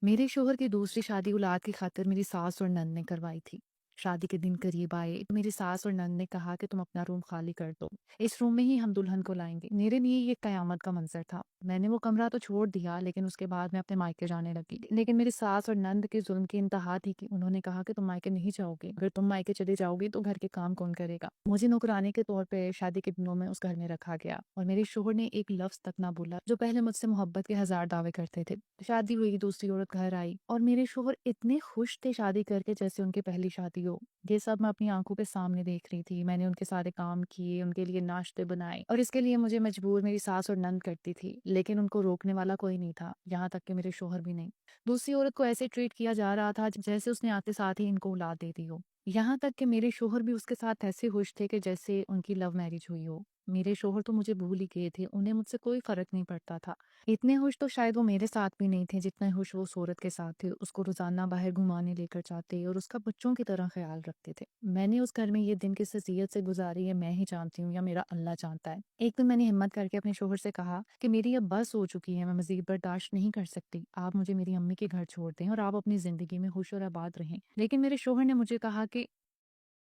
میرے شوہر کی دوسری شادی اولاد کی خاطر میری ساس اور نند نے کروائی تھی۔ شادی کے دن قریب آئے تو میری ساس اور نند نے کہا کہ تم اپنا روم خالی کر دو، اس روم میں ہی ہم دلہن کو لائیں گے۔ میرے لیے یہ قیامت کا منظر تھا۔ میں نے وہ کمرہ تو چھوڑ دیا، لیکن اس کے بعد میں اپنے مائکے جانے لگی۔ لیکن میری ساس اور نند کے ظلم کی انتہا تھی کہ انہوں نے کہا کہ تم مائکے نہیں جاؤ گے، اگر تم مائکے چلے جاؤ گی تو گھر کے کام کون کرے گا۔ مجھے نوکرانے کے طور پہ شادی کے دنوں میں اس گھر میں رکھا گیا، اور میرے شوہر نے ایک لفظ تک نہ بولا، جو پہلے مجھ سے محبت کے ہزار دعوے کرتے تھے۔ شادی ہوئی، دوسری عورت گھر آئی، اور میرے شوہر اتنے خوش تھے شادی کر کے جیسے ان کی پہلی شادی ہو۔ یہ سب میں اپنی آنکھوں کے سامنے دیکھ رہی تھی۔ میں نے ان کے سارے کام کیے، ان کے لیے ناشتے بنائے، اور اس کے لیے مجھے مجبور میری ساس اور نند کرتی تھی، لیکن ان کو روکنے والا کوئی نہیں تھا، یہاں تک کہ میرے شوہر بھی نہیں۔ دوسری عورت کو ایسے ٹریٹ کیا جا رہا تھا جیسے اس نے آتے ساتھ ہی ان کو اولاد دے دی ہو، یہاں تک کہ میرے شوہر بھی اس کے ساتھ ایسے خوش تھے کہ جیسے ان کی لو میرج ہوئی ہو۔ میرے شوہر تو مجھے بھول ہی گئے تھے، انہیں مجھ سے کوئی فرق نہیں پڑتا تھا۔ اتنے خوش تو شاید وہ میرے ساتھ بھی نہیں تھے جتنے خوش وہ اس عورت کے ساتھ تھے۔ اس کو روزانہ باہر گھمانے لے کر جاتے اور اس کا بچوں کی طرح خیال رکھتے تھے۔ میں نے اس گھر میں یہ دن کس حیثیت سے گزاری ہے میں ہی جانتی ہوں، یا میرا اللہ جانتا ہے۔ ایک دن میں نے ہمت کر کے اپنے شوہر سے کہا کہ میری اب بس ہو چکی ہے، میں مزید برداشت نہیں کر سکتی، آپ مجھے میری امی کے گھر چھوڑ دیں اور آپ اپنی زندگی میں خوش اور آباد رہیں۔ لیکن میرے شوہر نے مجھے کہا کہ